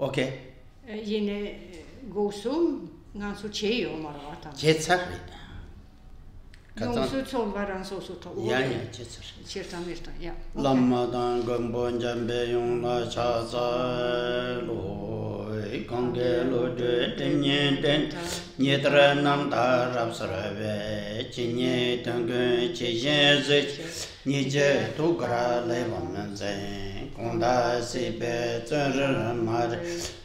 Okay. Yine gosum ngansu cheo marwata. Jetsari. Ngansu tsolvaran sosu to. Ja, jetsari. Certamente, ja. Lamma dan gombo jambe yong la cha za lo kange lo de tenye den nyetra nam da rap sarave chinye tangge che je ni je tu gra le wan ze konda se be zher ma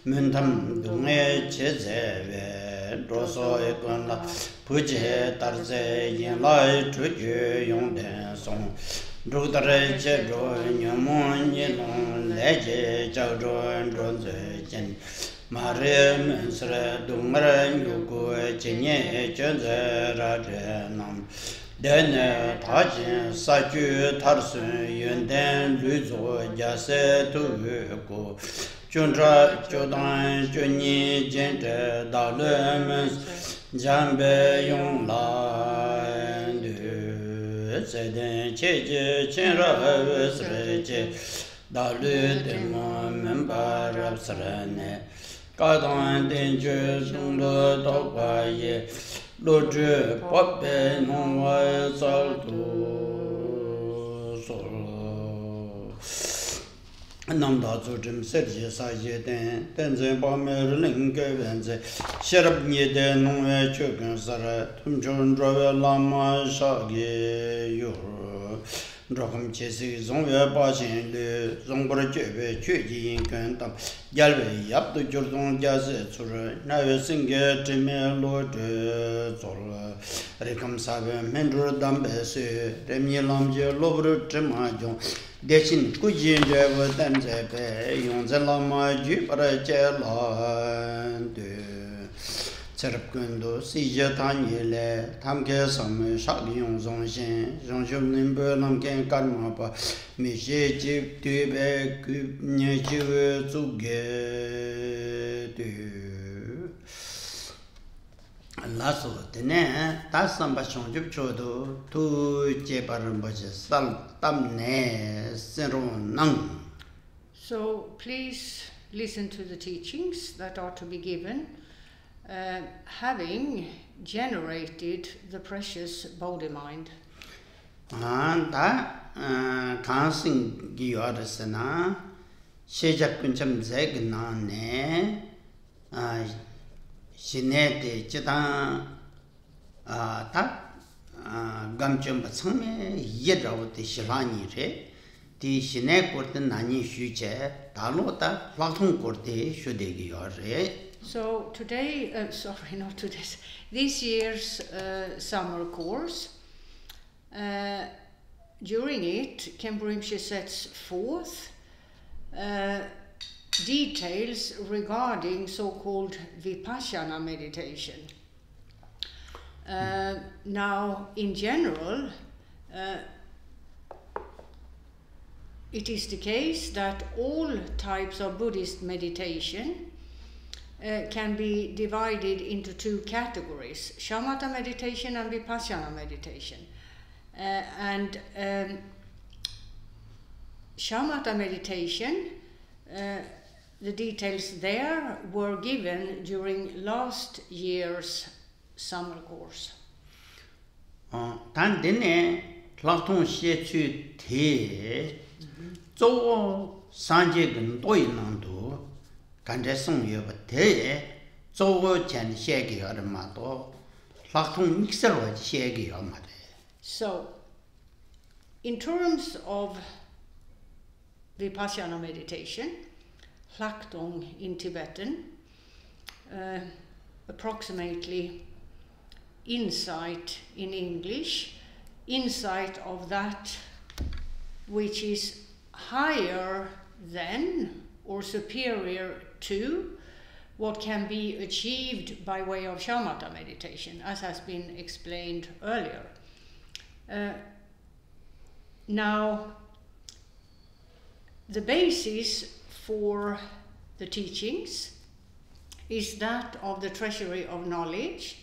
mun tham du nge che ze ve do so e kon la pu je tar ze yin lai chu ju yong den song Chödrak nyamon yelon leje chawdron dronze chen mare mensre dumre yugo chenye chönze radre nam dene tajin sachu tarsun yönden luzo jase tuko Chödrak chodan chönyi jente dalö mens jambe yong la Zeden cheje chenra vesreje dalu demo member absrane kadan denje sunglo tokwaye lodrö poppe nonwa saltu solo namda zujim serje saje den denze bamer linge benze sherab nyede nonwa chögön sara tumchon drove lama shage yor drogum chesi zongwe bachen le zongbra chöbe chöji yin tam gelve yaptı jordon jase tsura nawe singe time lodrö zol rekam sabe mendur dambe se remye lamje lobru tremajon Deshin kujin jewa danze pe yongze lama ju para che lan de Cherab gundo si je tanye le tamke sam shak yong zong shen zong shub nimbo lamken karma pa mi she jib tube kub nye jiwe zuge de Lasso tene tasamba shonjub chodo tu jeparan boje sal tamne seron nang. So please listen to the teachings that are to be given, having generated the precious body mind. Da kansing giyoresena shejak kuncham zeg na ne Shinete chidang ta gamchum batsangme yedrawote shilani re di shine korte nani shuche dalo ta lakthong korte shudegi re. So today, this year's summer course, during it, Khenpo Rinpoche sets forth details regarding so-called vipassana meditation. Now, in general, it is the case that all types of Buddhist meditation can be divided into two categories, shamatha meditation and vipassana meditation. Shamatha meditation, the details there were given during last year's summer course. Tan dine lakthong xie chu te zo sanje gen doi nang du ganje song ye ba te zo chen xie ge er ma do lakthong mixer wa xie ge er ma de. So, in terms of vipassana meditation, Laktong in Tibetan, approximately insight in English, insight of that which is higher than or superior to what can be achieved by way of shamatha meditation, as has been explained earlier. Now, the basis for the teachings is that of the Treasury of Knowledge,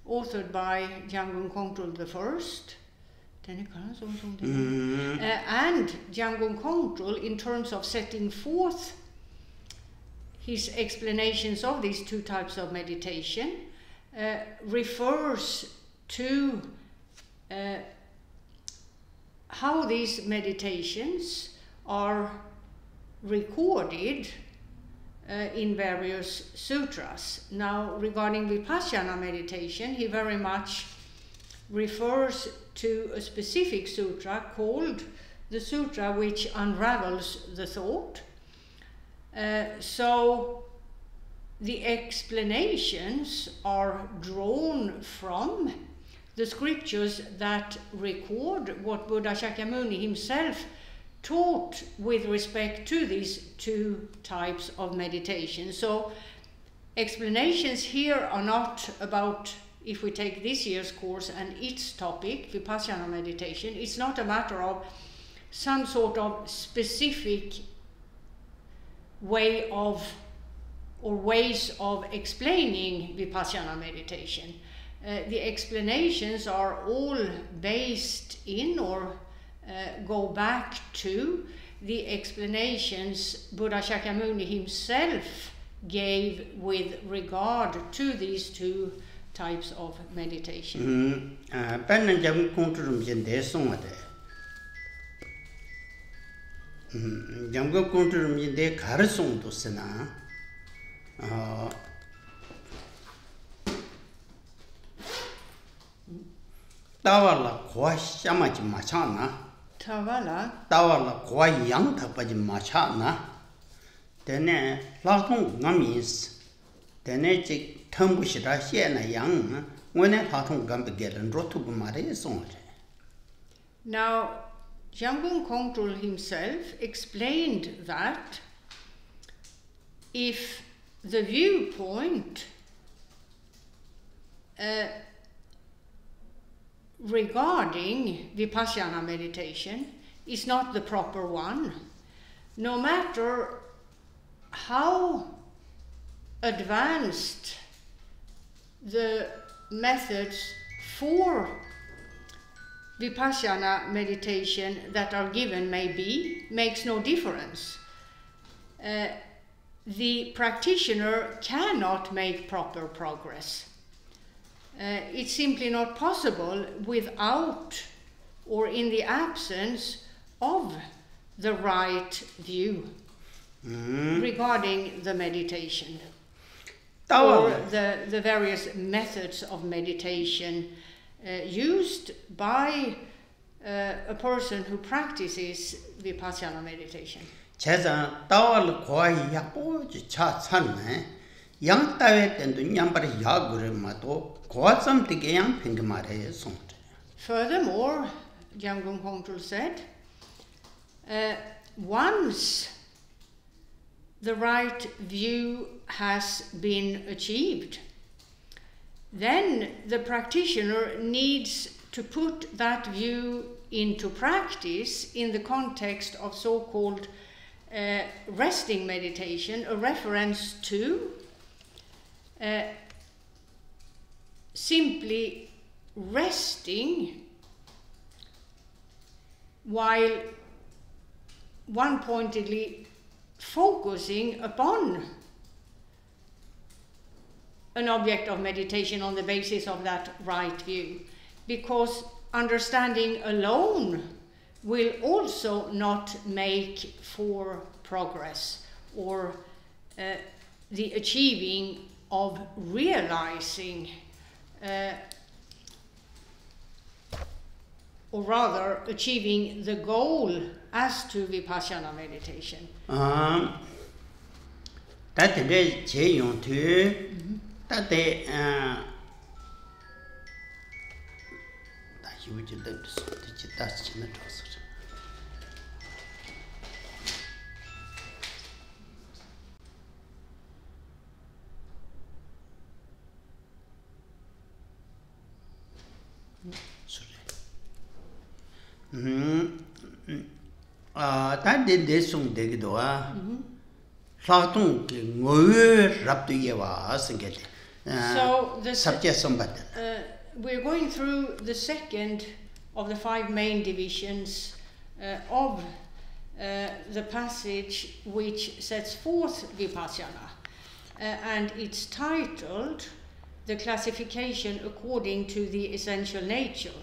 authored by Jamgön Kongtrül Lodrö and Jamgön Kongtrül, in terms of setting forth his explanations of these two types of meditation refers to how these meditations are recorded in various sutras. Now, regarding Vipassana meditation, he very much refers to a specific sutra called the sutra which unravels the thought. So the explanations are drawn from the scriptures that record what Buddha Shakyamuni himself taught with respect to these two types of meditation. So explanations here are not about, if we take this year's course and its topic, Vipassana meditation, it's not a matter of some sort of specific way of or ways of explaining Vipassana meditation. The explanations are all based in or go back to the explanations Buddha Shakyamuni himself gave with regard to these two types of meditation. Jamgön Kongtrül Lodrö Jamgön Kongtrül Lodrö 가르송 도스나 따와라 고아 샤마지 마차나 따와라 고아 양 답하지 마차나 되네 라통 감인스 되네 지 텀부시라 시에나 양 원에 라통 감베게는 로투부 말에 송래. Now Jamgön Kongtrül himself explained that if the viewpoint regarding Vipassana meditation is not the proper one, no matter how advanced the methods for Vipassana meditation that are given may be, makes no difference. The practitioner cannot make proper progress. It's simply not possible without or in the absence of the right view regarding the meditation or the various methods of meditation used by a person who practices Vipassana meditation. 제가 따와를 고아이 약보지 차찬네 양 따외 땐도 냠바리 야구를 마도 고아점 되게 양 팽게 말해 송트. Furthermore, Jamgön Kongtrül said, once the right view has been achieved, then the practitioner needs to put that view into practice in the context of so-called resting meditation, a reference to simply resting while one-pointedly focusing upon an object of meditation on the basis of that right view, because understanding alone will also not make for progress or the achieving of realizing or rather achieving the goal as to Vipassana meditation. 다들 제용투 다들 다시 우지 됐어. 다시 지나쳤어. 다들 내송 되기도 와. 사통 ngồi raptu yewa asengete. So the subject we're going through the second of the five main divisions of the passage which sets forth Vipassana. and it's titled The Classification According to the Essential Nature,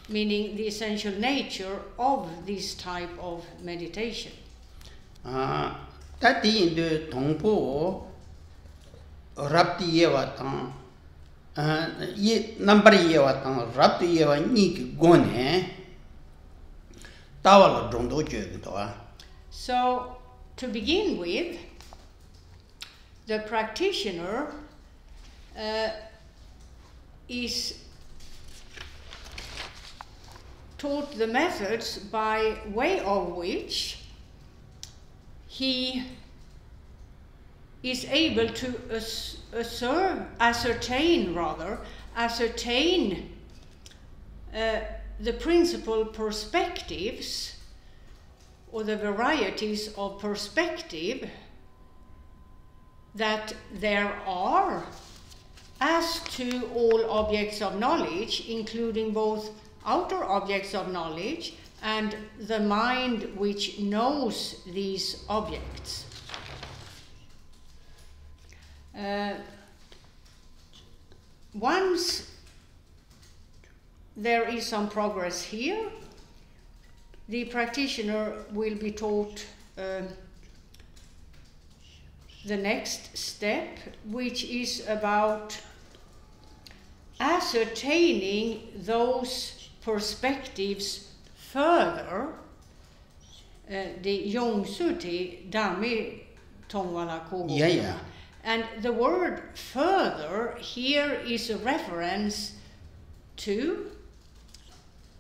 meaning the essential nature of this type of meditation. That in the Tongpo Rapti Yewatan, number Yewatan, Rapti Yewa Nik Gone, Tawala Drondo Jugdoa. So, to begin with, the practitioner is taught the methods by way of which he is able to ascertain the principal perspectives or the varieties of perspective that there are as to all objects of knowledge, including both outer objects of knowledge and the mind which knows these objects. Once there is some progress here, the practitioner will be taught the next step, which is about ascertaining those perspectives further. The Yongsuti Dami Tongwala Kogo. Yeah. And the word further here is a reference to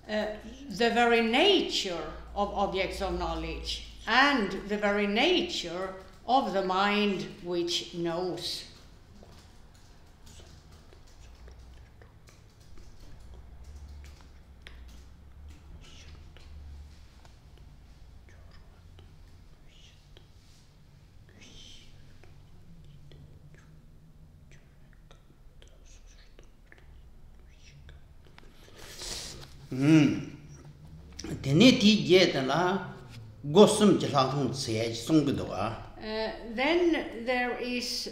the very nature of objects of knowledge and the very nature of the mind which knows. Then there is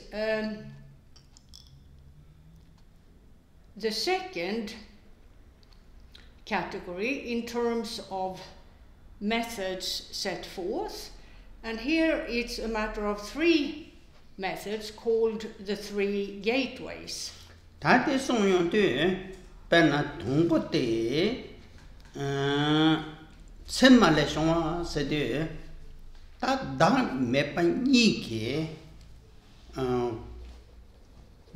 the second category in terms of methods set forth, and here it's a matter of 3 methods called the 3 gateways. Senmale shongwa sede ta dang mepa nike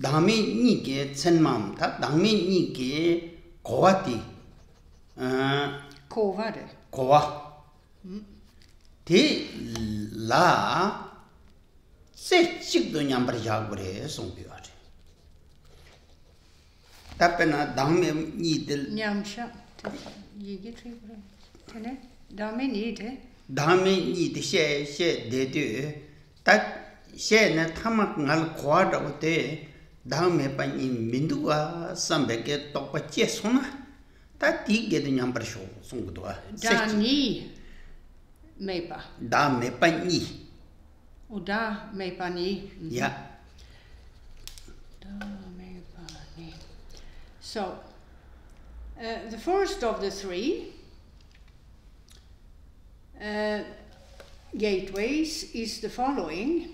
dame nike senmam ta dame nike kowati kowa te la se chikdo nyambar jagure songbiware tapena dame nidel nyamsha yigi tribure tene dame nide she de that she na tamak ngal kwada ote dame pa ni minduwa sambeke tokpa che sona ta ti ge de nyambar sho songdwa da ni mepa da mepa ni o da mepa ni ja da mepa ni. So the first of the 3 gateways is the following.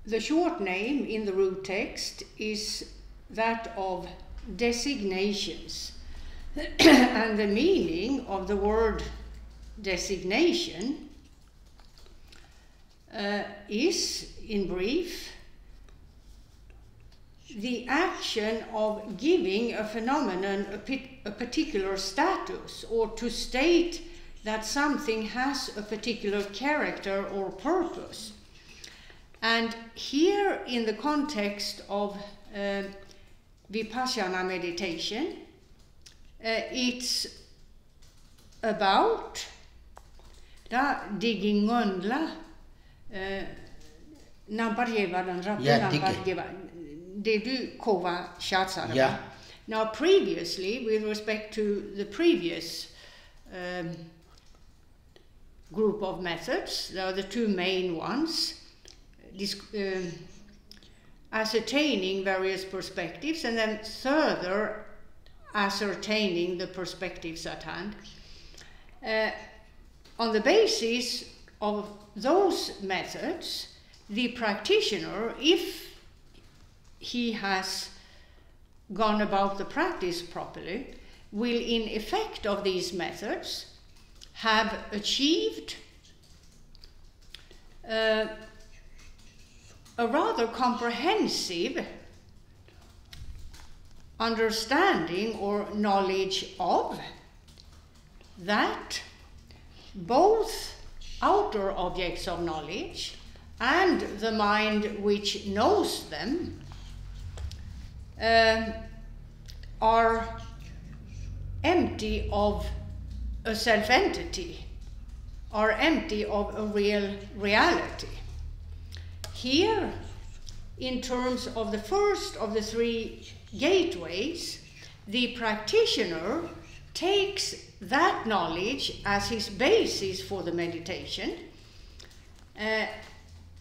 The short name in the root text is that of designations, and the meaning of the word designation is, in brief, the action of giving a phenomenon a particular status, or to state that something has a particular character or purpose. And here, in the context of Vipassana meditation, it's about digging ngönla namparjeva den rappen namparjeva det du kova chatsar Now previously, with respect to the previous group of methods, there are the two main ones, ascertaining various perspectives and then further ascertaining the perspectives at hand. On the basis of those methods, the practitioner, if he has gone about the practice properly, will in effect of these methods have achieved a rather comprehensive understanding or knowledge of that both outer objects of knowledge and the mind which knows them are empty of a self-entity, are empty of a real reality. Here, in terms of the first of the three gateways, the practitioner takes that knowledge as his basis for the meditation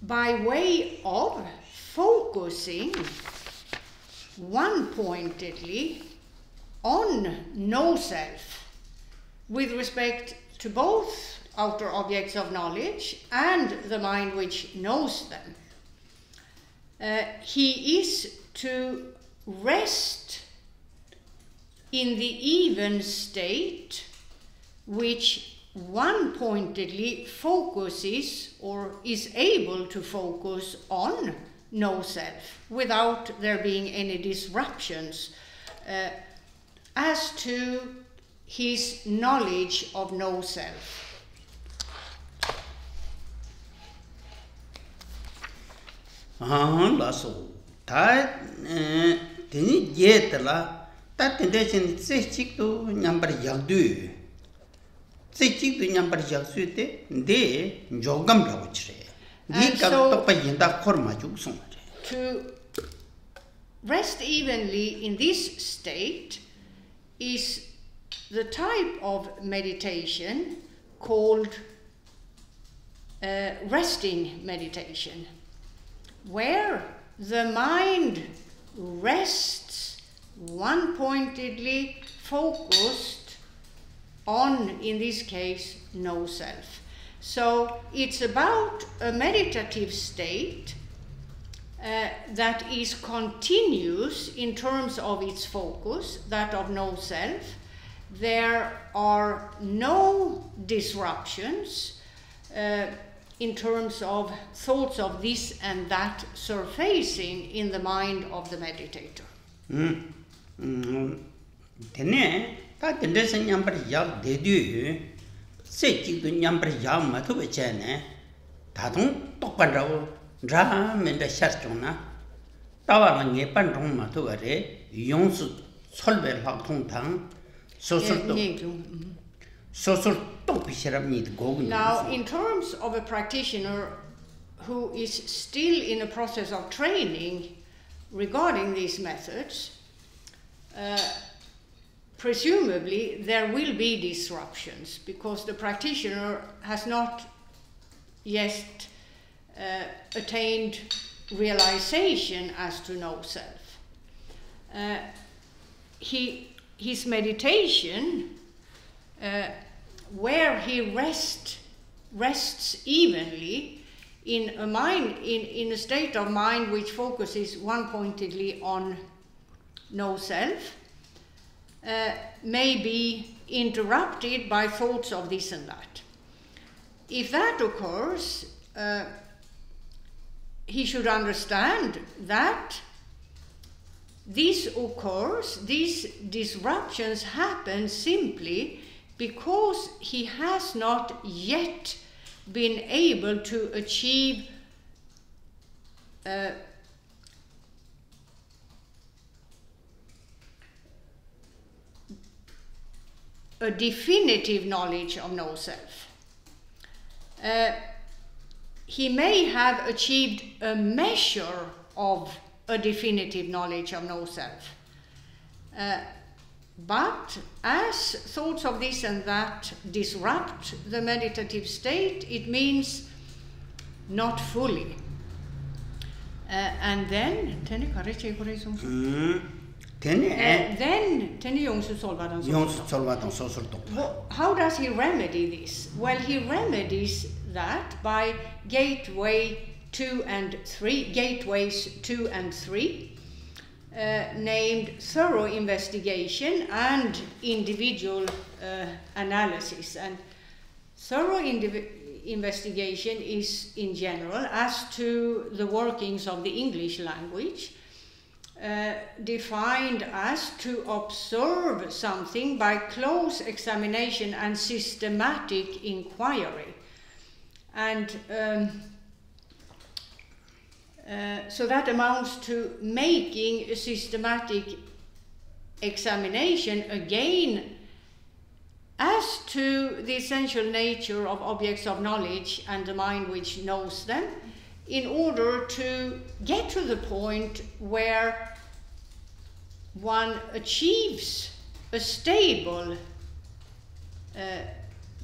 by way of focusing one-pointedly on no-self with respect to both outer objects of knowledge and the mind which knows them. He is to rest in the even state which one-pointedly focuses or is able to focus on no self without there being any disruptions as to his knowledge of no self. Lasso. That didn't get that condition says chick to number yadu. Say chick to number yasute, de jogam roche. To rest evenly in this state is the type of meditation called resting meditation, where the mind rests one-pointedly focused on, in this case, no self. So it's about a meditative state that is continuous in terms of its focus, that of no self. There are no disruptions in terms of thoughts of this and that surfacing in the mind of the meditator. Now, in terms of a practitioner who is still in a process of training regarding these methods, presumably there will be disruptions because the practitioner has not yet attained realization as to no self. His meditation, where he rests evenly in a mind, in a state of mind which focuses one-pointedly on no self, may be interrupted by thoughts of this and that. If that occurs, he should understand that this occurs, these disruptions happen simply because he has not yet been able to achieve a definitive knowledge of no self. He may have achieved a measure of a definitive knowledge of no self, But as thoughts of this and that disrupt the meditative state, it means not fully. And then, how does he remedy this? Well, he remedies that by gateways 2 and 3, named thorough investigation and individual analysis. And thorough investigation is, in general, as to the workings of the English language, defined as to observe something by close examination and systematic inquiry. And so that amounts to making a systematic examination again as to the essential nature of objects of knowledge and the mind which knows them, in order to get to the point where one achieves a stable,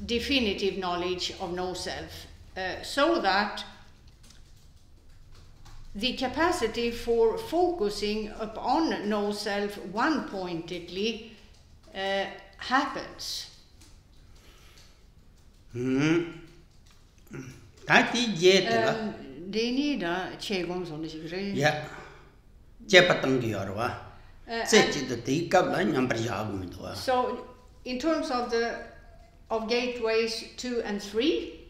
definitive knowledge of no self, so that the capacity for focusing upon no self one-pointedly happens. So, in terms of gateways 2 and 3,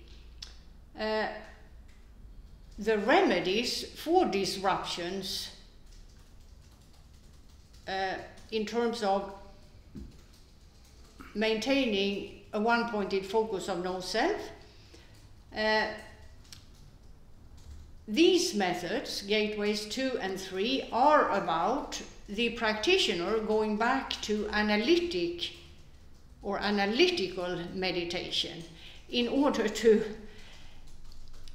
the remedies for disruptions in terms of maintaining a one-pointed focus of no self, these methods, gateways 2 and 3, are about the practitioner going back to analytic or analytical meditation in order to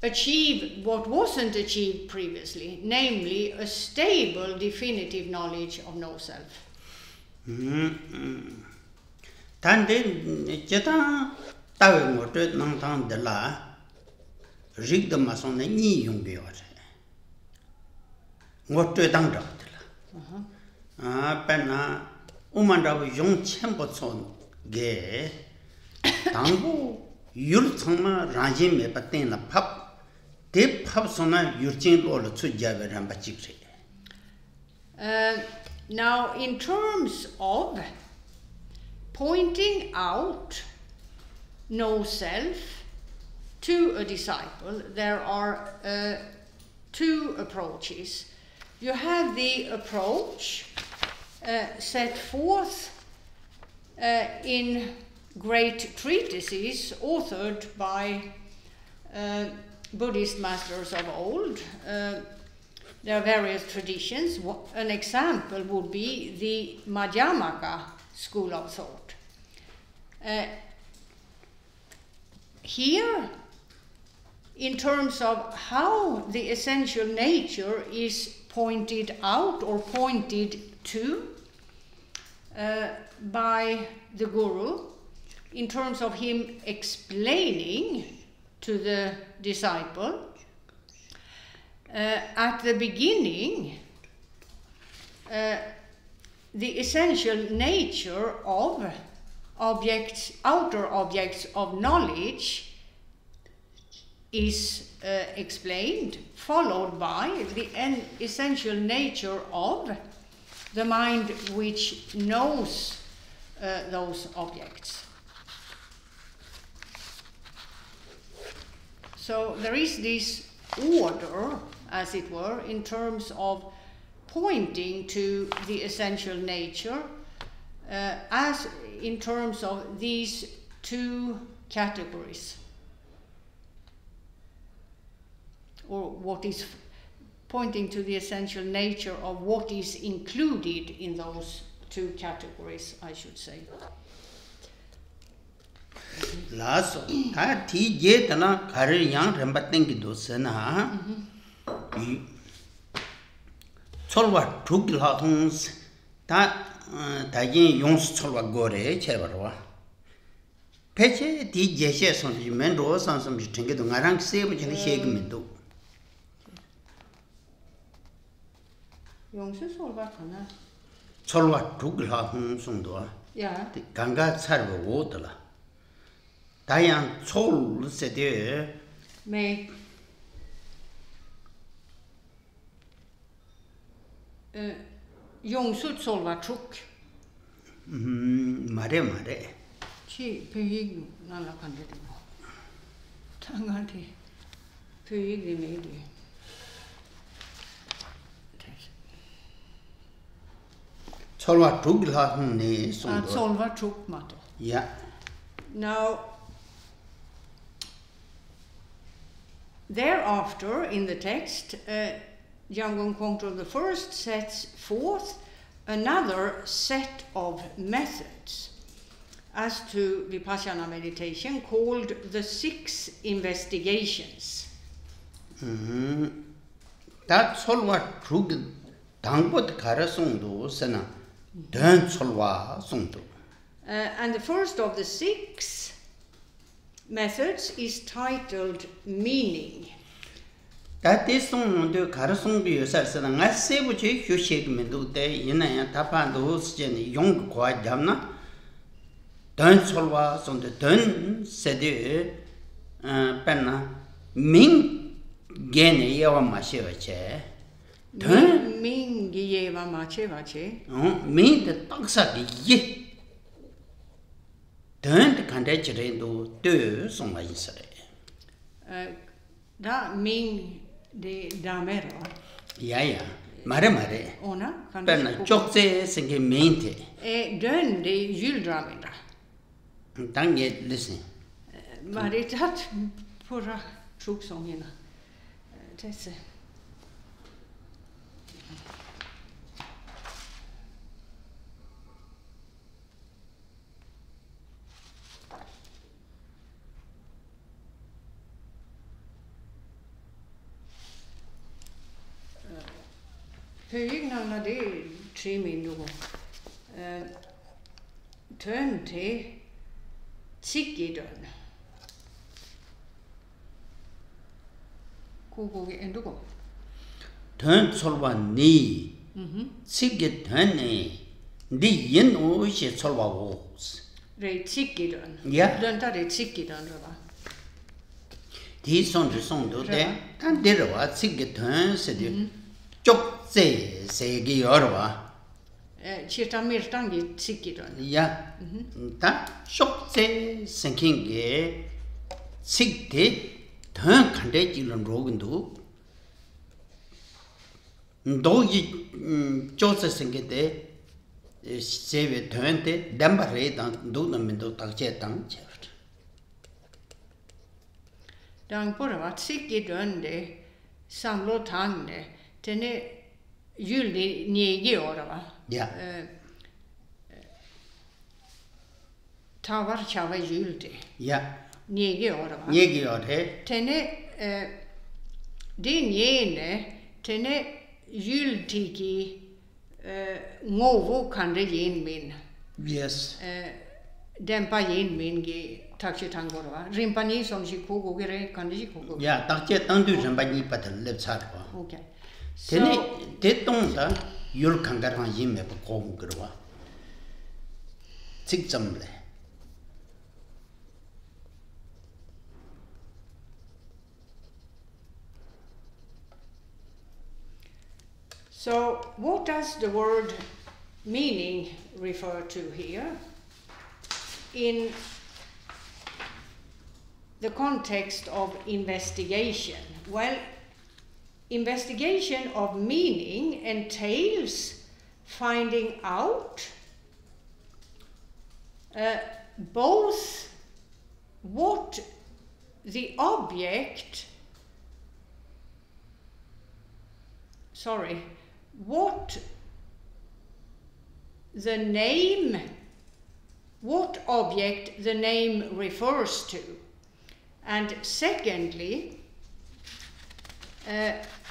achieve what wasn't achieved previously, namely a stable, definitive knowledge of no self. Now, in terms of pointing out no self to a disciple, there are two approaches. You have the approach set forth in great treatises authored by Buddhist masters of old. There are various traditions. An example would be the Madhyamaka school of thought. Here, in terms of how the essential nature is pointed out or pointed to by the Guru, in terms of him explaining to the disciple, at the beginning, the essential nature of objects, outer objects of knowledge, is explained, followed by the essential nature of the mind which knows those objects. So there is this order, as it were, in terms of pointing to the essential nature, as in terms of these two categories, or what is pointing to the essential nature of what is included in those two categories, I should say. Last, I teach na carry young rembating to Sena. Solva took latons that 다긴 용수 철과 고래 제발와 배체 디 제시에 선지 맨로 선섬지 챙겨도 나랑 세부지는 시행면도 용수 솔바 가나 철과 두글하 홍송도 야 강가 살고 오더라 다양 철 세대 매 용수 솔바 쭉 말해 치 배익 나라 간데 당한테 배익이 메디 철과 두글하 홍네 송도 솔바 쭉 마토 yeah now thereafter in the text Jamgön Kongtrül I sets forth another set of methods as to Vipassana meditation called the 6 investigations. 다 철과 두글 당봇 가라송도 세나 던 철과 송도 And the first of the 6 methods is titled meaning. 다티송도 가르송도 요살서는 나세부지 휴식면도 때 이나야 답한도 스제니 용과 잡나 던솔와 손도 던 세데 펜나 민 게네 예와 마셔체 던 민기예와 마체바체 민데 딱사기 예 던 간대지레도 또 송가 있어요 다 민 de damero 야야 말해 ona kan pen 쪽제 생게 멘테 dön de gyldramera 당게 listen maritat pura truksångerna tesse Höjgnaderna det är 3 minuter. Tön till tsikidön. Kogogi ändå gå. tön solwa ni tsikge tönne di yin o she solwa wos Det är tsikidön. Ja. Dön tar det tsikidön då va. di son de son do de tan de wa tsikge tön se de 쪽제 세게 열어와 Chita mirtangi tsikidön. 야 다 쪽제 생긴게 sikte 더 간대 지는 로근도 도지 조세 생게데 세베 더한테 담바레다 도나면도 딱제 땅 Dan på det var tsikidön det samlå tangne. Den är juldig 9 år va. Ja. Tavar chava juldig. 야 9 år va. 얘기를 해 Tenne din gene tenne jultiki ngovo kan det gen min. yes Dämpa gen min ge takshitangor va. Rimpani som shikogo gere kan det shikogo. 야 딱제 땅도 좀 많이 받을 랩사로 Okay. 되네 대동다 율 강가랑 힘에 고금 그러와 직점래 So what does the word meaning refer to here? In the context of investigation, well, investigation of meaning entails finding out both what the object, what the name, what object the name refers to, and secondly,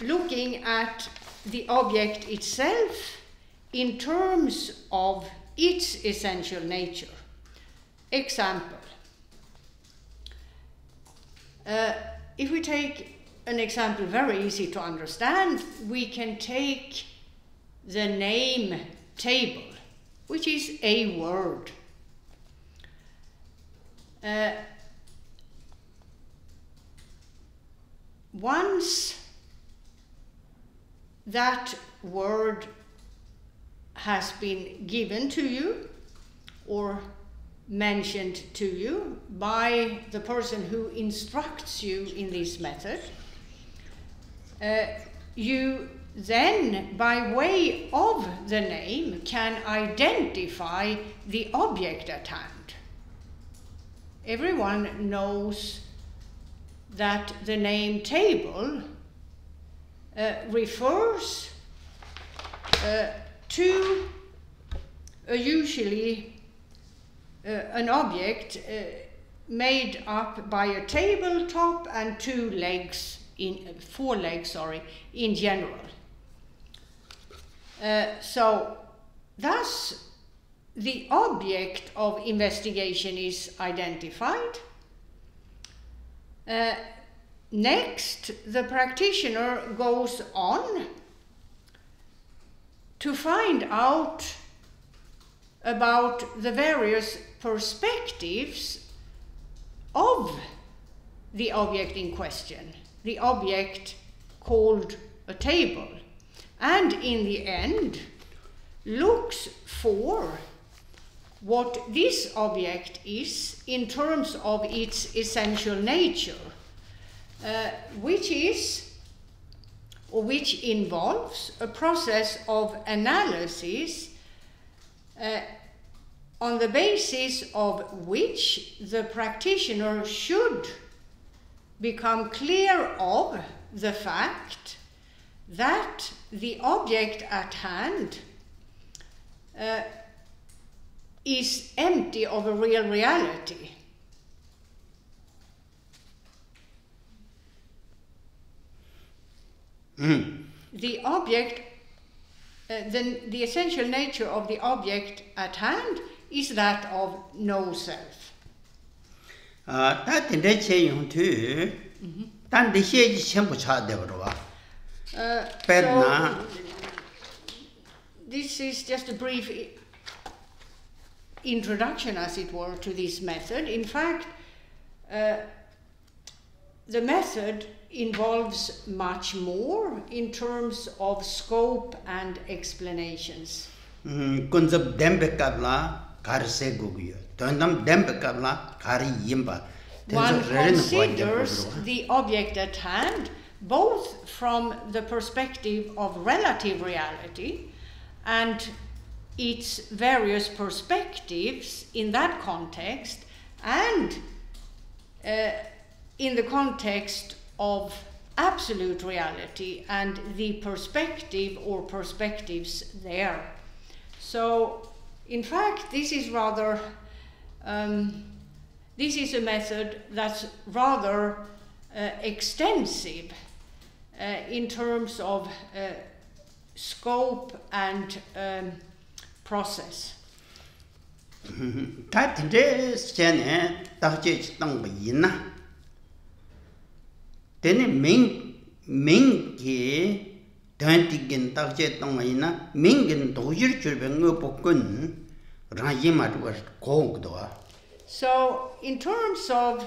looking at the object itself in terms of its essential nature. Example. If we take an example very easy to understand, we can take the name table, which is a word. Once that word has been given to you or mentioned to you by the person who instructs you in this method, you then, by way of the name, can identify the object at hand. Everyone knows that the name table refers to usually an object made up by a tabletop and four legs, in general. So, thus, the object of investigation is identified. Next, the practitioner goes on to find out about the various perspectives of the object in question, the object called a table, and in the end looks for what this object is in terms of its essential nature, which involves a process of analysis on the basis of which the practitioner should become clear of the fact that the object at hand is empty of a real reality. The object, the essential nature of the object at hand is that of no self. So, this is just a brief introduction, as it were, to this method. In fact, the method involves much more in terms of scope and explanations. One considers the object at hand both from the perspective of relative reality and its various perspectives in that context, and in the context of absolute reality and the perspective or perspectives there. So, in fact, this is rather, this is a method that's rather extensive in terms of scope and process. Then Ming ki Dantigin Tajet Tongina, Mingin Dojir Churbengo Rayima was Kogdoa. So, in terms of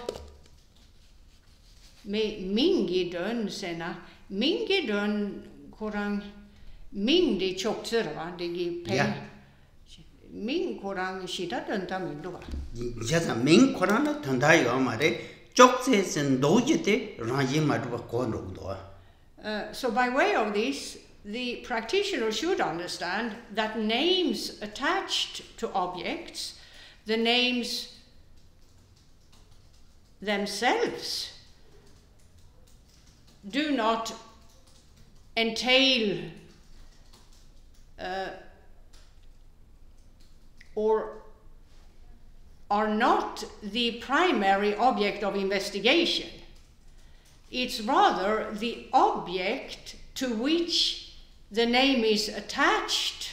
Mingidön Sena, Mingidön Korang Ming de Chokserva, de Gi Ming Korang Shitadön Tamindova. Just a Ming Korana Tandai Omare. So by way of this, the practitioner should understand that names attached to objects, the names themselves, do not entail or are not the primary object of investigation. It's rather the object to which the name is attached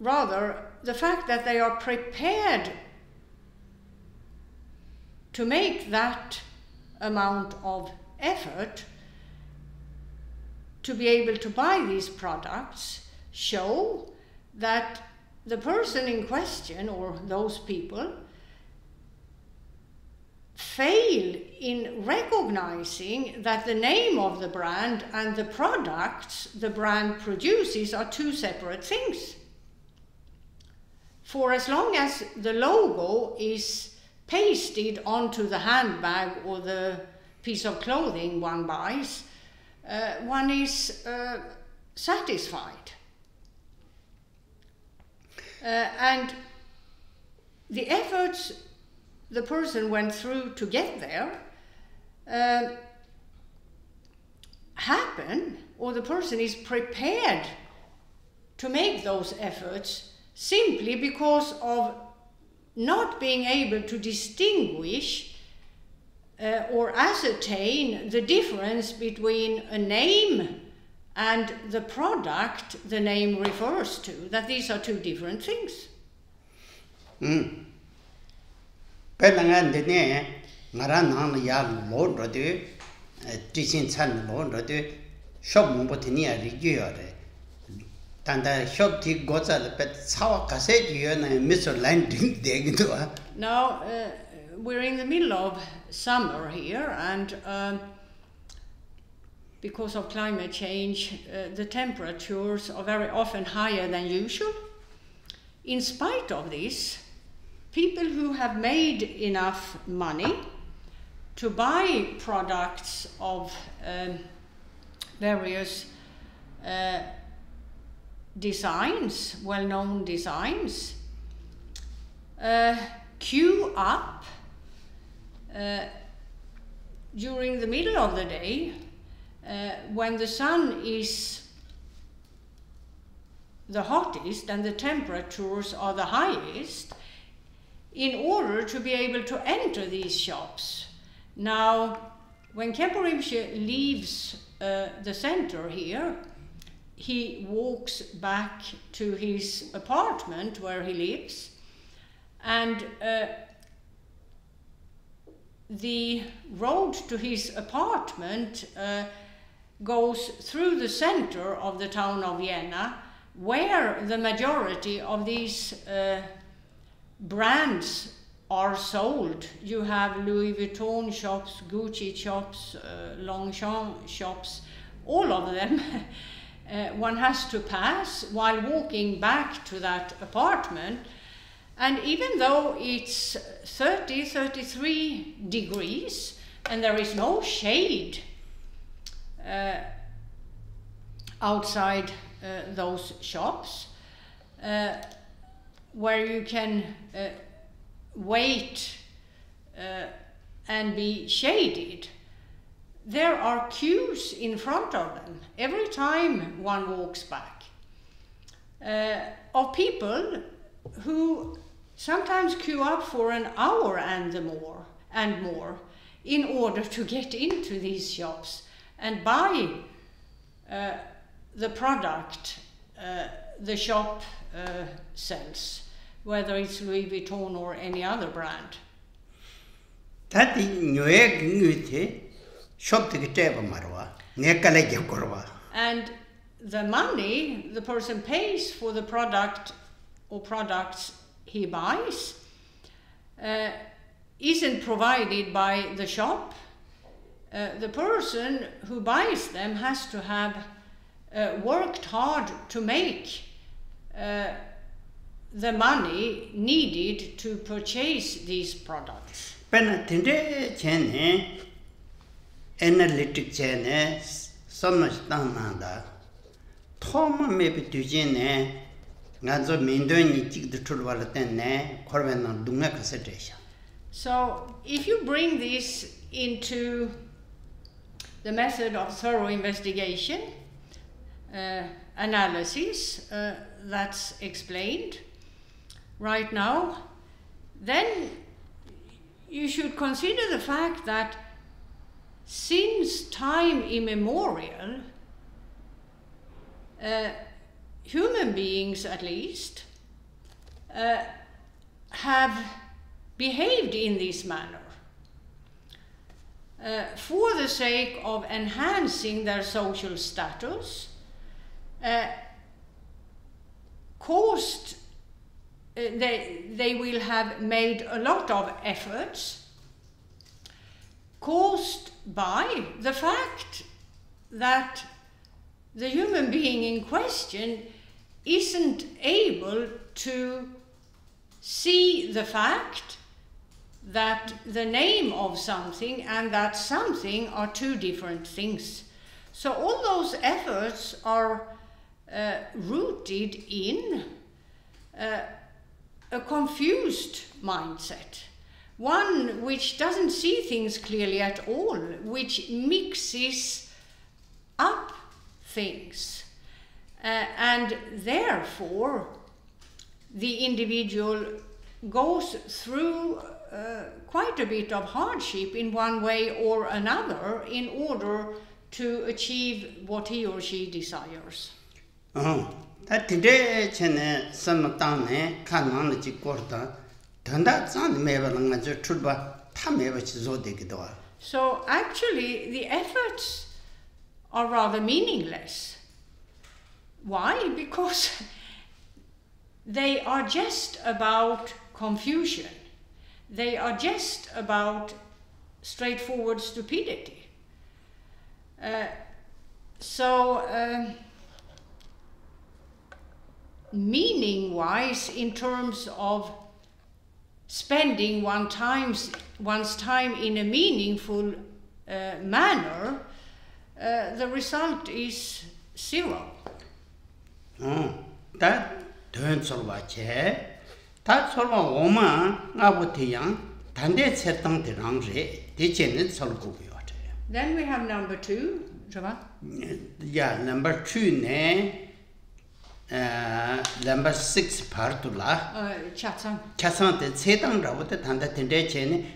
rather the fact that they are prepared to make that amount of effort to be able to buy these products show that the person in question, or those people, fail in recognizing that the name of the brand and the products the brand produces are two separate things. For as long as the logo is pasted onto the handbag or the piece of clothing one buys, one is satisfied. And the efforts the person went through to get there happen, or the person is prepared to make those efforts simply because of not being able to distinguish or ascertain the difference between a name and the product the name refers to, that these are two different things. Pelangan dene ngaran nang ya lo rode teaching chan lo rode shop mbotini ya rigiyore tanda shop ti goza pet sawa kase jiyo na Mr. Landing de. Now we're in the middle of summer here, and because of climate change, the temperatures are very often higher than usual. In spite of this, people who have made enough money to buy products of various designs, well-known designs, queue up during the middle of the day when the sun is the hottest and the temperatures are the highest, in order to be able to enter these shops. Now, when Khenpo Rinpoche leaves the center here, he walks back to his apartment where he lives, and the road to his apartment goes through the center of the town of Vienna, where the majority of these brands are sold. You have Louis Vuitton shops, Gucci shops, Longchamp shops, all of them. One has to pass while walking back to that apartment. And even though it's 30, 33 degrees and there is no shade outside those shops, where you can wait and be shaded, there are queues in front of them every time one walks back, of people who sometimes queue up for an hour and more in order to get into these shops and buy the product the shop sells, whether it's Louis Vuitton or any other brand. And the money the person pays for the product or products he buys isn't provided by the shop. The person who buys them has to have worked hard to make the money needed to purchase these products. Analytic chene so much nanda Toma maybe to gene Nazo Mindoni tick the Tulwalatene, Corvena Dunga concentration. So if you bring this into the method of thorough investigation, analysis that's explained right now, then you should consider the fact that since time immemorial, human beings at least have behaved in this manner for the sake of enhancing their social status, they will have made a lot of efforts caused by the fact that the human being in question isn't able to see the fact that the name of something and that something are two different things. So all those efforts are rooted in a confused mindset, one which doesn't see things clearly at all, which mixes up things, and therefore the individual goes through quite a bit of hardship in one way or another in order to achieve what he or she desires. Today, chene samatane kanang ji korta thanda zan meba langa je chulba tha meba chi zo de gidwa. So actually the efforts are rather meaningless. Why? Because they are just about confusion. They are just about straightforward stupidity. Meaning-wise, in terms of spending one's time in a meaningful manner, the result is zero. That turns over che. That's all Oma Abutiang, Tande Setang de Range, Dichenet Solgubio. Then we have number 2, Java. Yeah, number 2 ne. Number 6 partula. Chatsang the Setang Rabot and the Tendechene,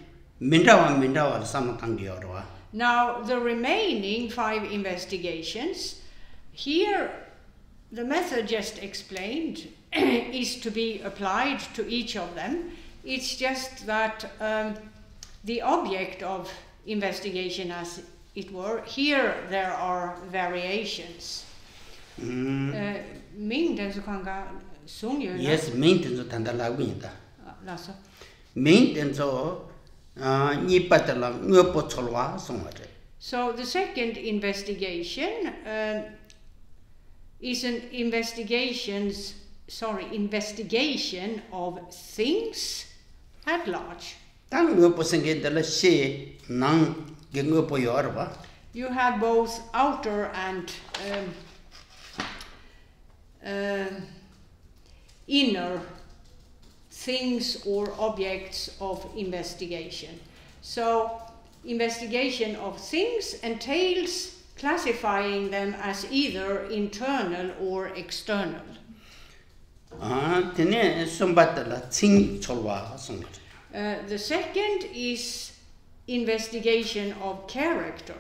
Mindawa Samakangiorwa. Now, the remaining 5 investigations, here the method just explained is to be applied to each of them. It's just that the object of investigation, as it were, here there are variations. Yes, maintenance of Tandalawinda. Maintenance of Nipatala, Nupotolwa, somewhat. So the second investigation is an investigation of things at large. You have both outer and inner things or objects of investigation. So investigation of things entails classifying them as either internal or external. The second is investigation of character.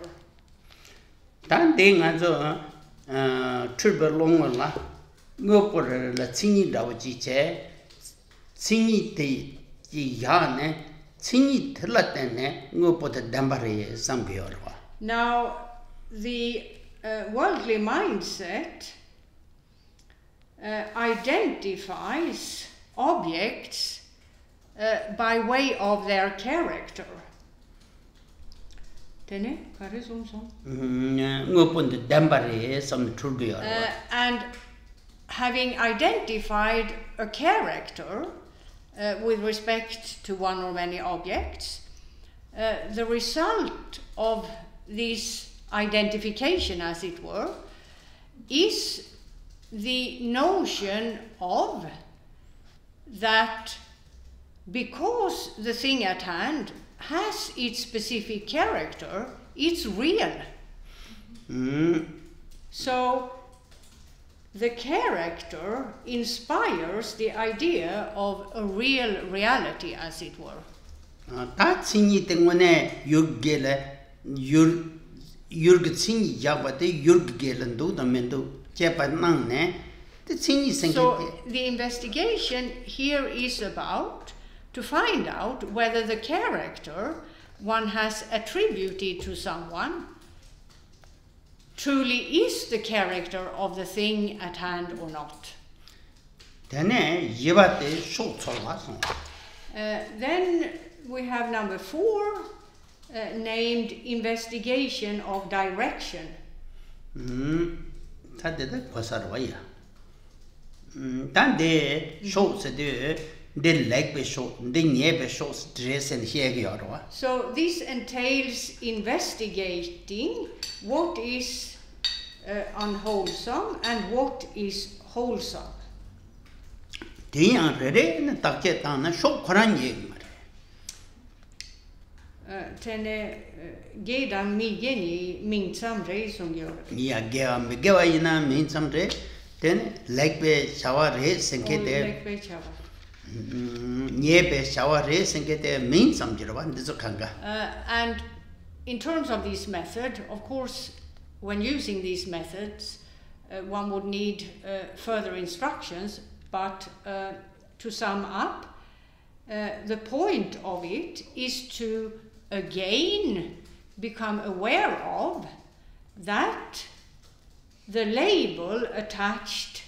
Now, the worldly mindset identifies objects by way of their character. And having identified a character with respect to one or many objects, the result of this identification, as it were, is the notion of that because the thing at hand has its specific character, it's real. So the character inspires the idea of a real reality, as it were. So the investigation here is about to find out whether the character one has attributed to someone truly is the character of the thing at hand or not. Then we have number 4, named investigation of direction. So this entails investigating what is unwholesome and what is wholesome. Tene gedam migeni mingsamre som gör. Ja, gewa ina mingsamre. Then lekbe shower re senkete. Lekbe shower. Nyebe shower re senkete mingsamjirwa ndizokanga. And in terms of this method, of course, when using these methods, one would need further instructions, but to sum up, the point of it is to again become aware of that the label attached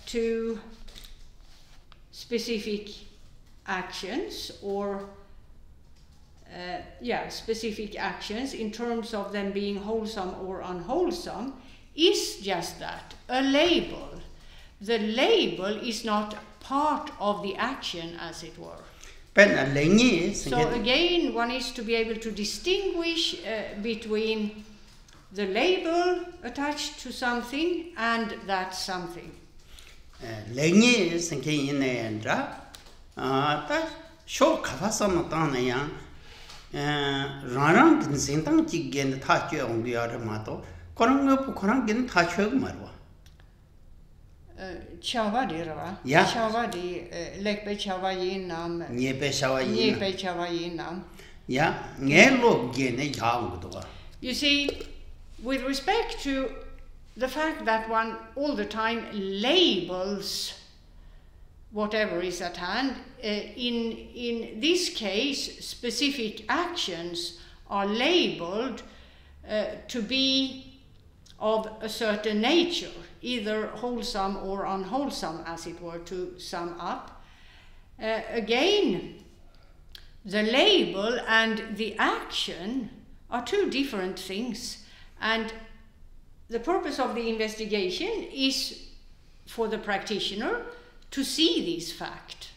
to specific actions or specific actions in terms of them being wholesome or unwholesome is just that, a label. The label is not part of the action, as it were. So again, one is to be able to distinguish between the label attached to something and that something. Chava ja. Chava di lekbe chava yinam. Nyepe chava yinam. Ja, ngelo gene yaungdwa. You see, with respect to the fact that one all the time labels whatever is at hand, in this case, specific actions are labeled to be of a certain nature, either wholesome or unwholesome, as it were, to sum up. Again, the label and the action are two different things, and the purpose of the investigation is for the practitioner to see this fact.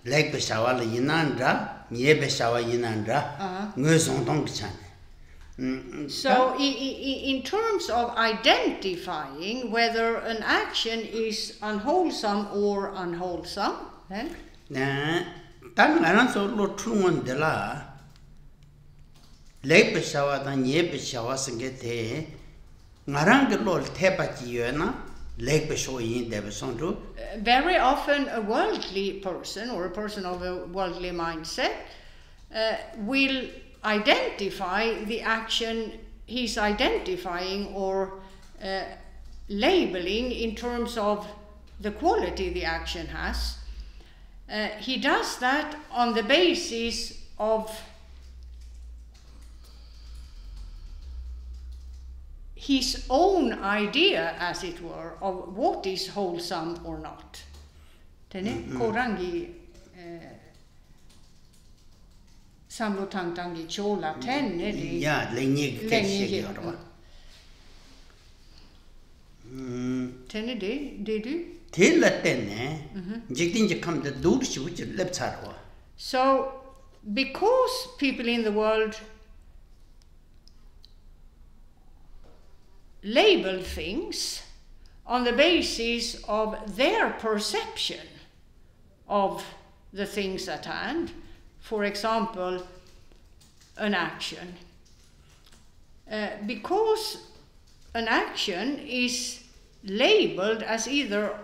Lekbe shawala yinandra, nyebe shawa yinandra, ngözongdong. So in terms of identifying whether an action is unwholesome or unwholesome, then? Tan so lo trungon de la lekbe shawa dan nyebe shawa singete ngarang lo tepachi yena lekbe shawa yin debe sondu. Very often a worldly person or a person of a worldly mindset will identify the action he's identifying or labeling in terms of the quality the action has. He does that on the basis of his own idea, as it were, of what is wholesome or not. Korangi samlo tangtangi chola tenne di. Ja, länge Tenne det du? Till tenne. Jiktin come the dur which left sarwa. So because people in the world label things on the basis of their perception of the things at hand. For example, an action. Because an action is labeled as either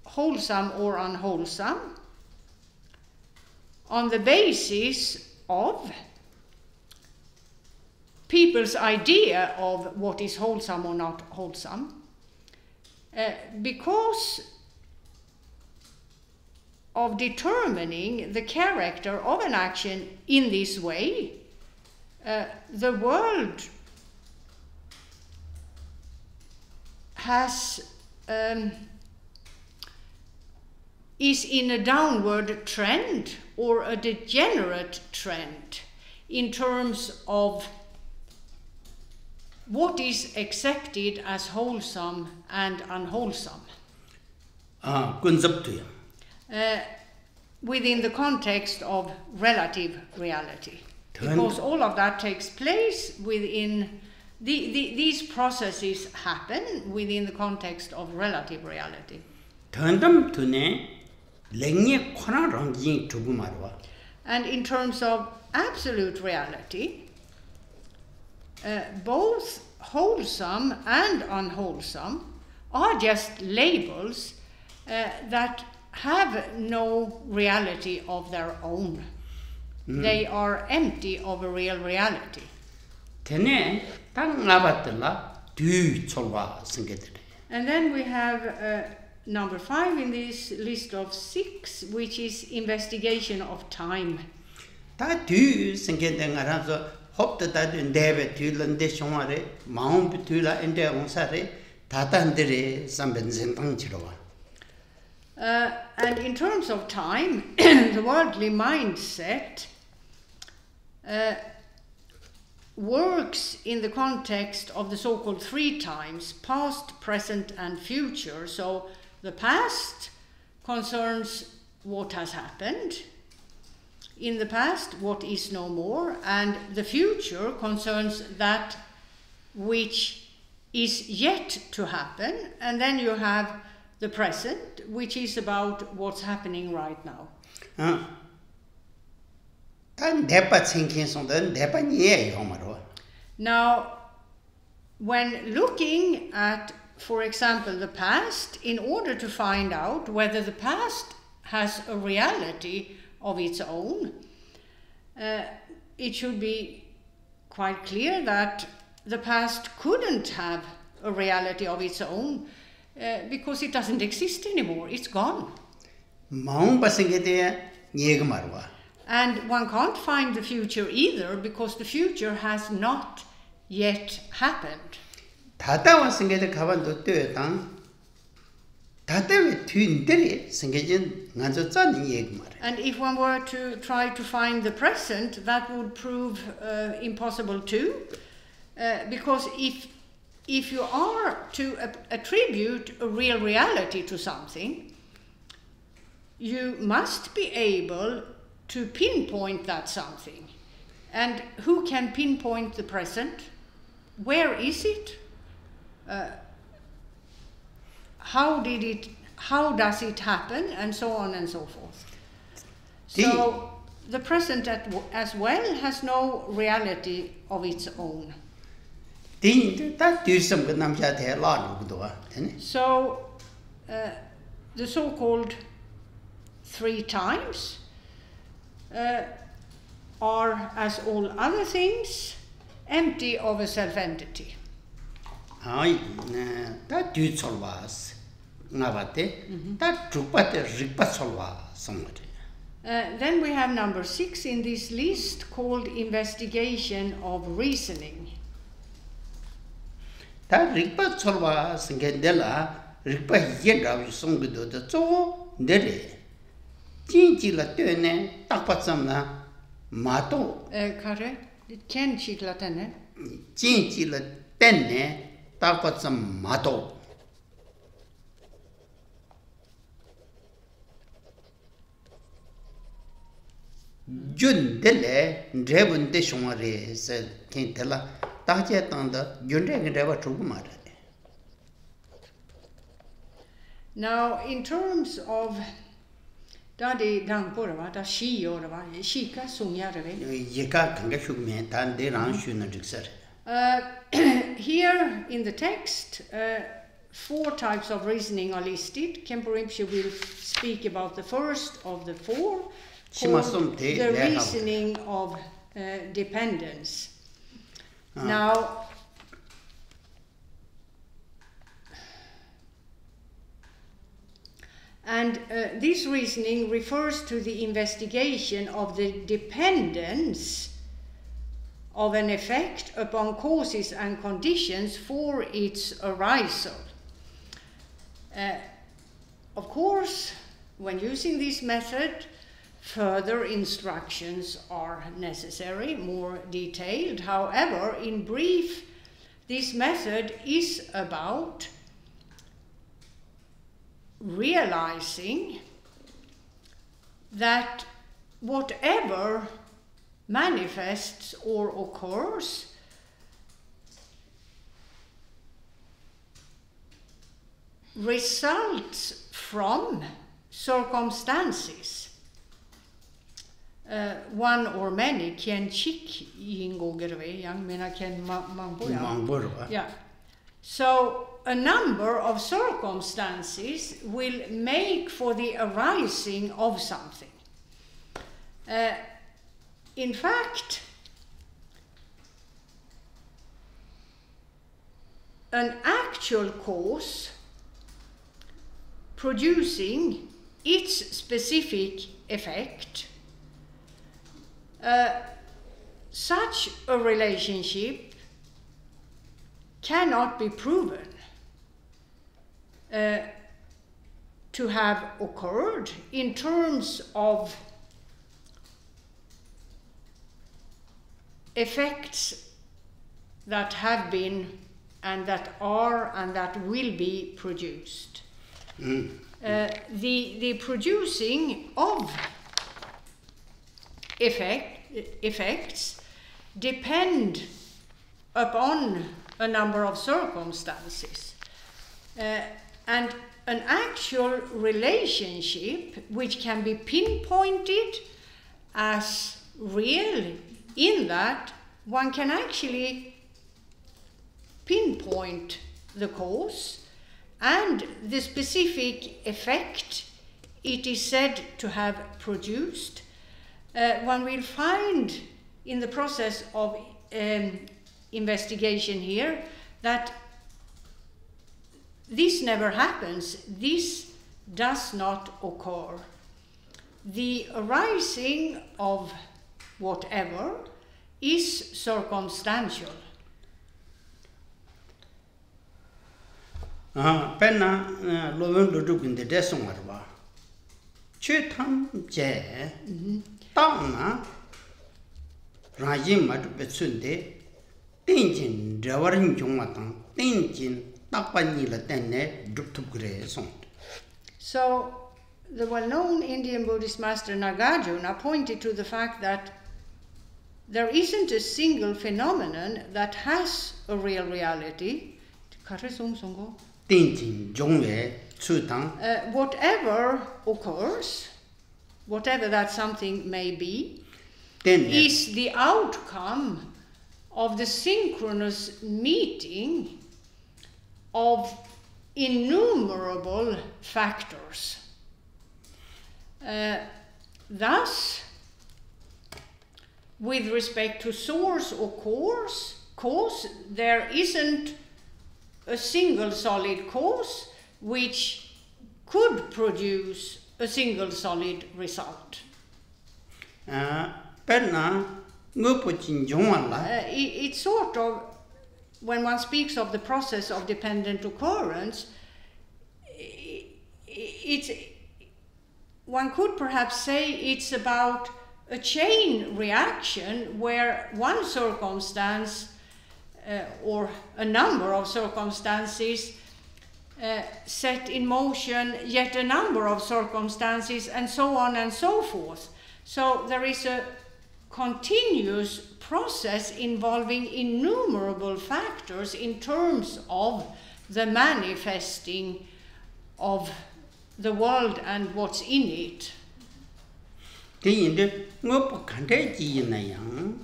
wholesome or unwholesome on the basis of people's idea of what is wholesome or not wholesome, because of determining the character of an action in this way, the world is in a downward trend or a degenerate trend in terms of what is accepted as wholesome and unwholesome. Within the context of relative reality. Because all of that takes place within, these processes happen within the context of relative reality. And in terms of absolute reality, both wholesome and unwholesome are just labels that have no reality of their own. They are empty of a real reality. And then we have number 5 in this list of 6, which is investigation of time. And in terms of time, the worldly mindset works in the context of the so-called 3 times, past, present, and future. So the past concerns what has happened, in the past what is no more, and the future concerns that which is yet to happen, and then you have the present, which is about what's happening right now. Now, when looking at, for example, the past, in order to find out whether the past has a reality of its own, it should be quite clear that the past couldn't have a reality of its own, because it doesn't exist anymore, it's gone. And one can't find the future either, because the future has not yet happened. And if one were to try to find the present, that would prove impossible too, because if you are to attribute a real reality to something, you must be able to pinpoint that something. And who can pinpoint the present? Where is it? How does it happen? And so on and so forth. So the present as well has no reality of its own. So the so-called 3 times are, as all other things, empty of a self-entity. Then we have number 6 in this list, called investigation of reasoning. Kare, ken chikla tenne? Chikla tenne tapatsam mato. Jun dele drebun de shomare se kentela taje tanda junde dreva trugumare. Now, in terms of Dadi dang porava, da shi orava, shika sungyarave. Yeka kanga shukme tan de ran shuna diksar. Here in the text, 4 types of reasoning are listed. Khenpo Rinpoche will speak about the first of the 4, called the reasoning of dependence. Now, and this reasoning refers to the investigation of the dependence of an effect upon causes and conditions for its arisal. Of course, when using this method, further instructions are necessary, more detailed. However, in brief, this method is about realizing that whatever manifests or occurs results from circumstances. One or many can chik yingogerve yang mena can mangboya. Yeah. So a number of circumstances will make for the arising of something. In fact, an actual cause producing its specific effect, such a relationship cannot be proven to have occurred in terms of effects that have been and that are and that will be produced. The producing of effects depend upon a number of circumstances, and an actual relationship which can be pinpointed as real, in that one can actually pinpoint the cause and the specific effect it is said to have produced. One will find in the process of investigation here that this never happens. This does not occur. The arising of whatever is circumstantial. Penna loven loduk de desongarba. Chötam je tauna rajim mat betsunde tinjin drawarin jongmatang tinjin tapani la tenne duptugre song. So the well-known Indian Buddhist master Nagarjuna pointed to the fact that there isn't a single phenomenon that has a real reality. Whatever occurs, whatever that something may be, is the outcome of the synchronous meeting of innumerable factors. Thus, with respect to source or cause, there isn't a single solid cause which could produce a single solid result. It's sort of, when one speaks of the process of dependent occurrence, one could perhaps say it's about a chain reaction where one circumstance or a number of circumstances set in motion yet a number of circumstances, and so on and so forth. So there is a continuous process involving innumerable factors in terms of the manifesting of the world and what's in it. Tinde ngop khande ji na yang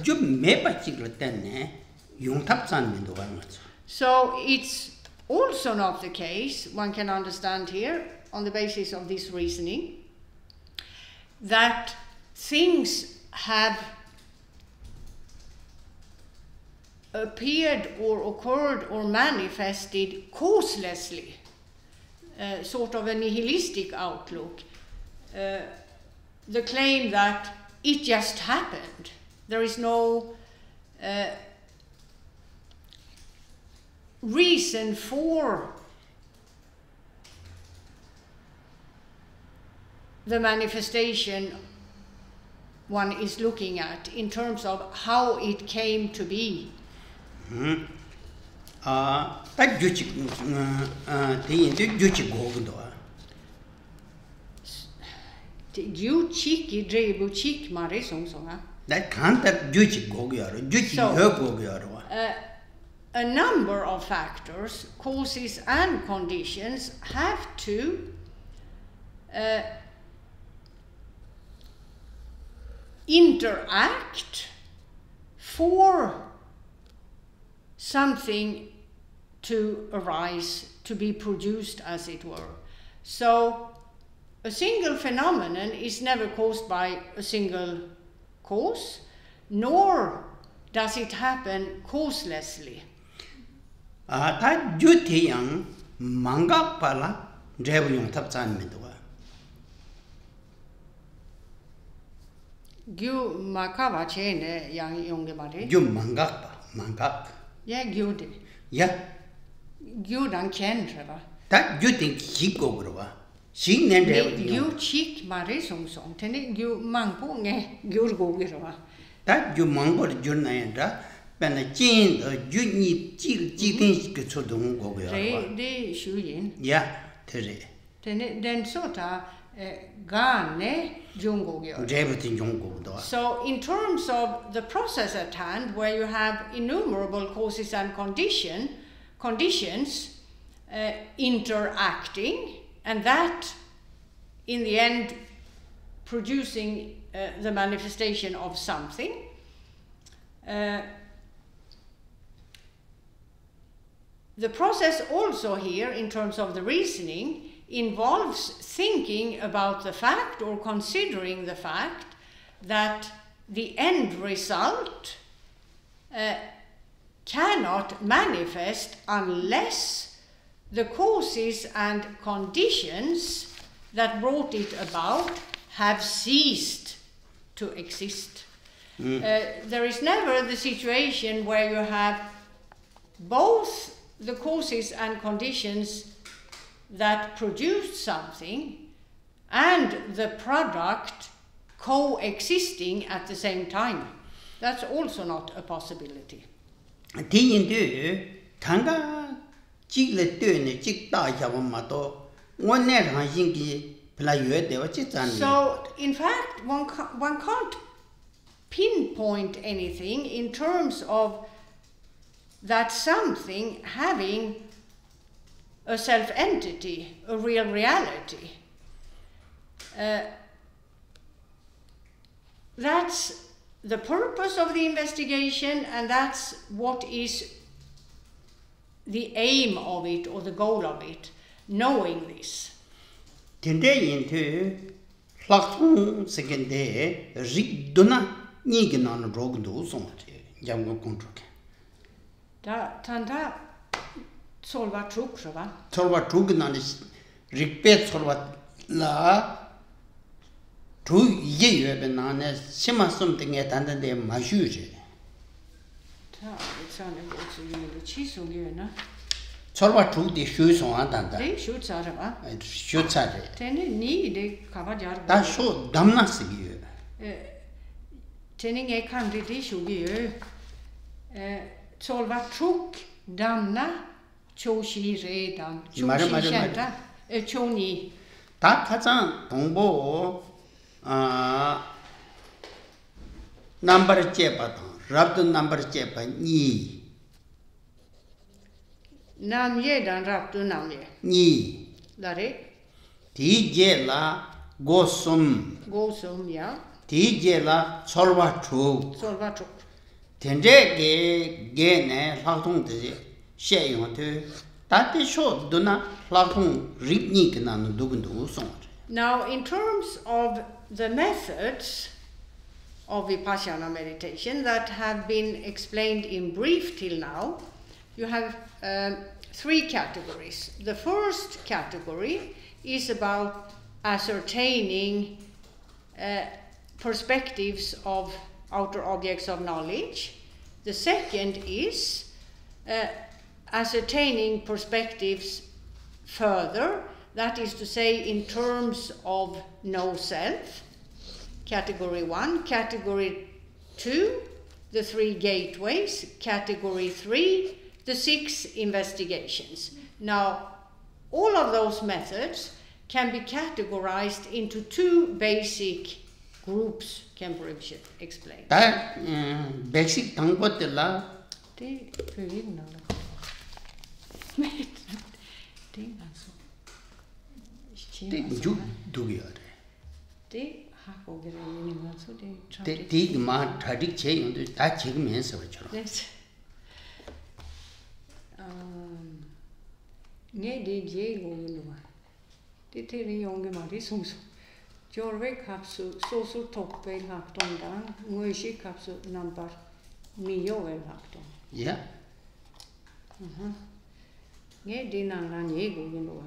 ju me pa chi le ten ne yung thap san min do ga ma. So it's also not the case, one can understand here, on the basis of this reasoning, that things have appeared or occurred or manifested causelessly, sort of a nihilistic outlook, the claim that it just happened. There is no reason for the manifestation one is looking at in terms of how it came to be. Ta ju chi te yin de ju chi go do. Ju chi drebu chi mare song song. That can't that ju chi go ya ro ju chi go ya ro. A number of factors, causes and conditions have to interact for something to arise, to be produced, as it were. So a single phenomenon is never caused by a single cause, nor does it happen causelessly. Ta ju te yang manga pala drebu yung thap chan min do. Gyu makava chene yang yong mare. Ju manga. Yeah, gyu de. Yeah. Gyu dan ken treva. Ta ju te chi go gro ba. Sing nen drebu. Gyu chik mare song song. Tene gyu mangpo nge gyu go gro. Ta ju mango ju na yan da pen jin ju ni ji den ge chu dong go ya. De shu yin. Yeah, tere. Tene den sota ga ne jung go gyo. Drebu tin jung go do. So in terms of the process at hand, where you have innumerable causes and conditions interacting, and that in the end producing the manifestation of something, the process also here, in terms of the reasoning, involves thinking about the fact or considering the fact that the end result cannot manifest unless the causes and conditions that brought it about have ceased to exist. There is never the situation where you have both the causes and conditions that produced something and the product coexisting at the same time. That's also not a possibility. So, in fact, one can't pinpoint anything in terms of that something having a self-entity, a real reality. That's the purpose of the investigation, and that's what is the aim of it, or the goal of it, knowing this. Today into Lakung second day, Rik Duna Nigan Rog do so much. Jamgön Kongtrül. Tanda solva truk, va? Solva truk nan repeat solva la tu ye benane sima something at under the majuje. It's on the cheese on you, no? Solva truk the shoes on Tanda. They shoots out of it. Shoots at it. Ten need they cover jar. That show damnas you. Tenning a country should be solva truk damna choshi redan. Choshi shanta choni. That Kazan Tombo number chepa, rubbed number chepa, ni. Nam ye dan rap to nam ye. Ni. Lare. Ti je la gosum. Gosum, yeah. Tijela solva true. Solva true. Tende ge laktung de she yong to tati sho duna laktung ripni knan dugundu song. Now, in terms of the methods of Vipassana meditation that have been explained in brief till now, you have 3 categories. The first category is about ascertaining perspectives of outer objects of knowledge. The second is ascertaining perspectives further, that is to say, in terms of no self, category 1. Category 2, the 3 gateways. Category 3, the 6 investigations. Now, all of those methods can be categorized into 2 basic groups, Khenpo Rinpoche explained. That basic tangpotela. Det Chödrak kapsu sosu toppel haktondan, muishi kapsu number 9 vel hakton. Yeah. Nge dinang la nye go yinwa.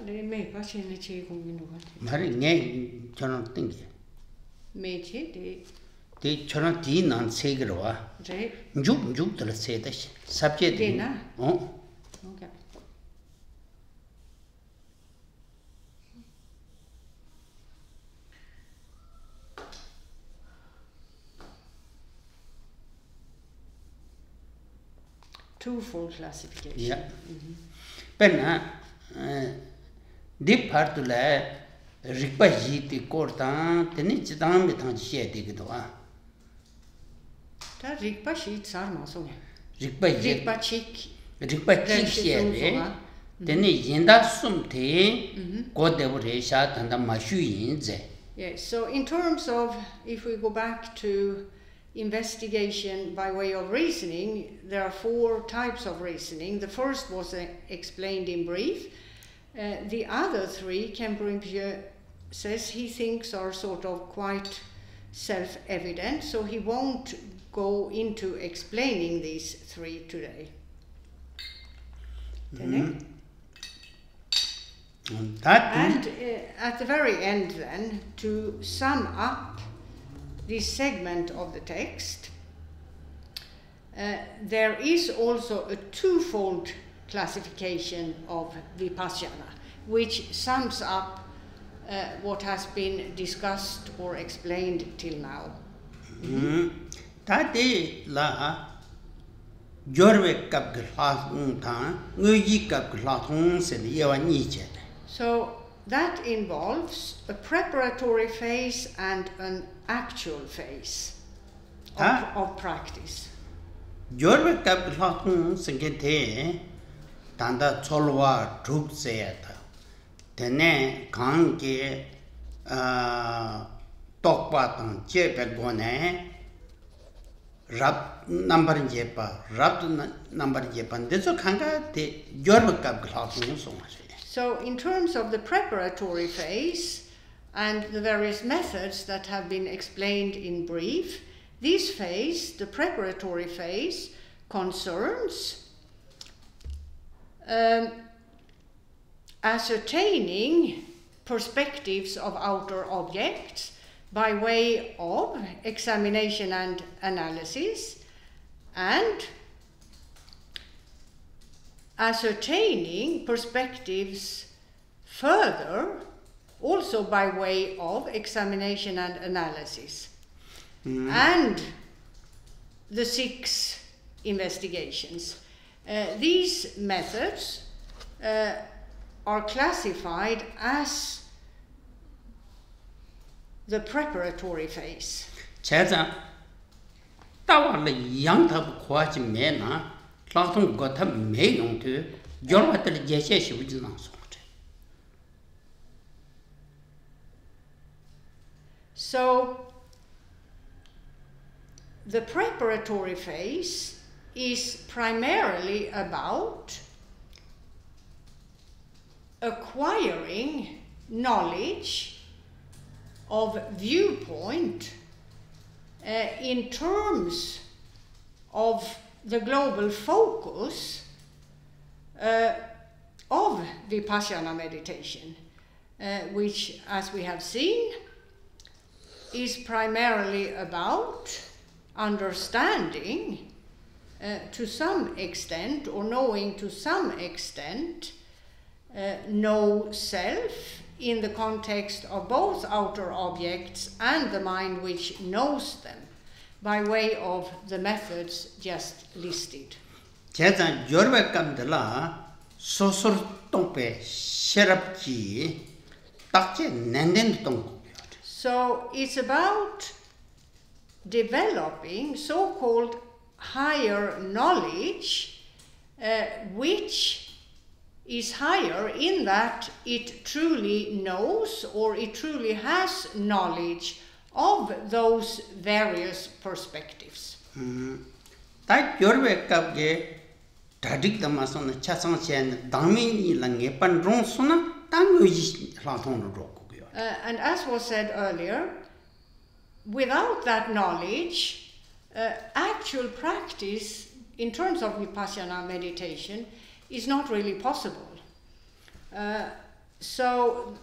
Le me pa chen le che go yinwa. Mari nge chona tingi. Me che de chona di nan segro Re. Juk dala se da subject. Dena. Oh. Okay. Twofold classification. Yeah. But deep part to la rikpa ji ti kortan teni chidam me thang che de gdo Ta rikpa shi tsar ma so. rikpa chik che de teni yinda sum te go de re sha tanda ma shu yin ze. Yes, so in terms of, if we go back to investigation by way of reasoning, there are 4 types of reasoning. The first was explained in brief. The other 3, Khenpo Rinpoche says he thinks are sort of quite self-evident, so he won't go into explaining these 3 today. And at the very end then, to sum up this segment of the text, there is also a twofold classification of Vipassana, which sums up what has been discussed or explained till now. Tade la jorwe kap gla ta nguyi kap gla thong se yewa ni che. So that involves a preparatory phase and an actual phase of practice. Jorwe kap gla thong sengete tanda cholwa dhuk se ta. Tene kang ke tokpa tang che pe gone rap number jepa rap number jepa deso khanga te jorwe kap gla thong so. So in terms of the preparatory phase and the various methods that have been explained in brief, this phase, the preparatory phase, concerns ascertaining perspectives of outer objects by way of examination and analysis, and ascertaining perspectives further also by way of examination and analysis, and the 6 investigations. These methods are classified as the preparatory phase. Cheza tawala yang tabu kwaji mena latung gota me yong tu yorwa tel jeshe shi wuji nang song. So the preparatory phase is primarily about acquiring knowledge of viewpoint in terms of the global focus of Vipassana meditation, which, as we have seen, is primarily about understanding to some extent, or knowing to some extent, no self in the context of both outer objects and the mind which knows them, by way of the methods just listed. So it's about developing so-called higher knowledge, which is higher in that it truly knows, or it truly has knowledge of those various perspectives. And as was said earlier, without that knowledge, actual practice in terms of Vipassana meditation is not really possible. So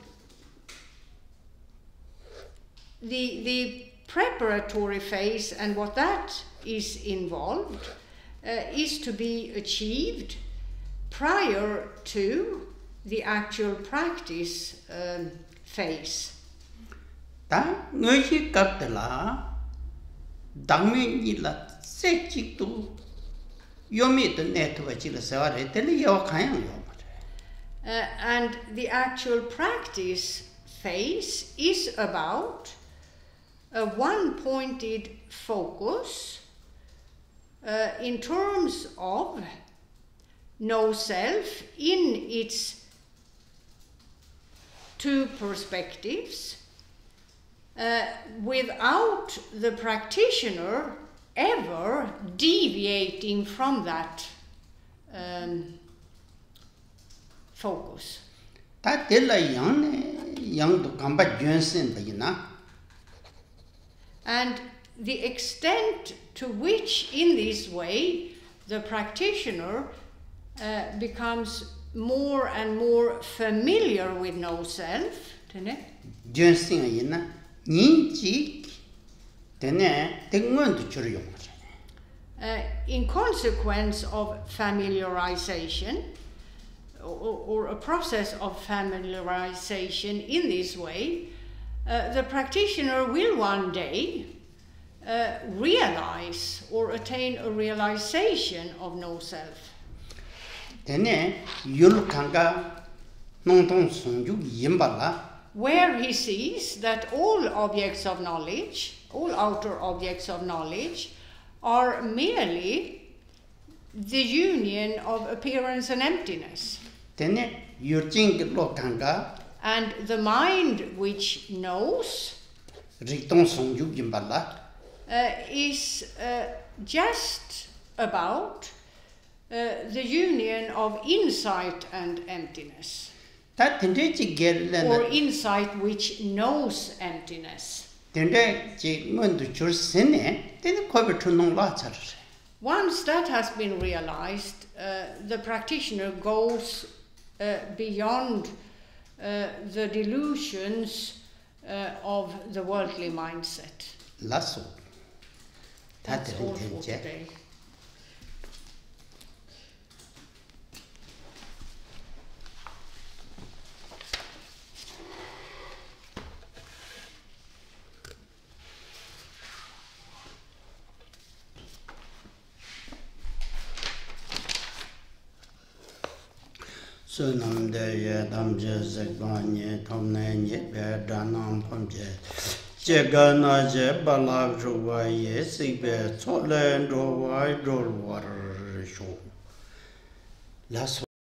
the preparatory phase and what that is involved is to be achieved prior to the actual practice phase. And the actual practice phase is about a one-pointed focus in terms of no self in its two perspectives, without the practitioner ever deviating from that focus. And the extent to which in this way the practitioner becomes more and more familiar with no self, in consequence of familiarization, or a process of familiarization in this way, the practitioner will one day realize or attain a realization of no self. Where he sees that all objects of knowledge, all outer objects of knowledge, are merely the union of appearance and emptiness. And the mind which knows is just about the union of insight and emptiness, or insight which knows emptiness. Once that has been realized, the practitioner goes beyond the delusions of the worldly mindset. That's all for today. Sunam de Damje Zeganye, Tomne, Danam Pomje, Jegana Je Balab Ruwaye, Sigbe, Toland, Rowai, Roll Water Show. Last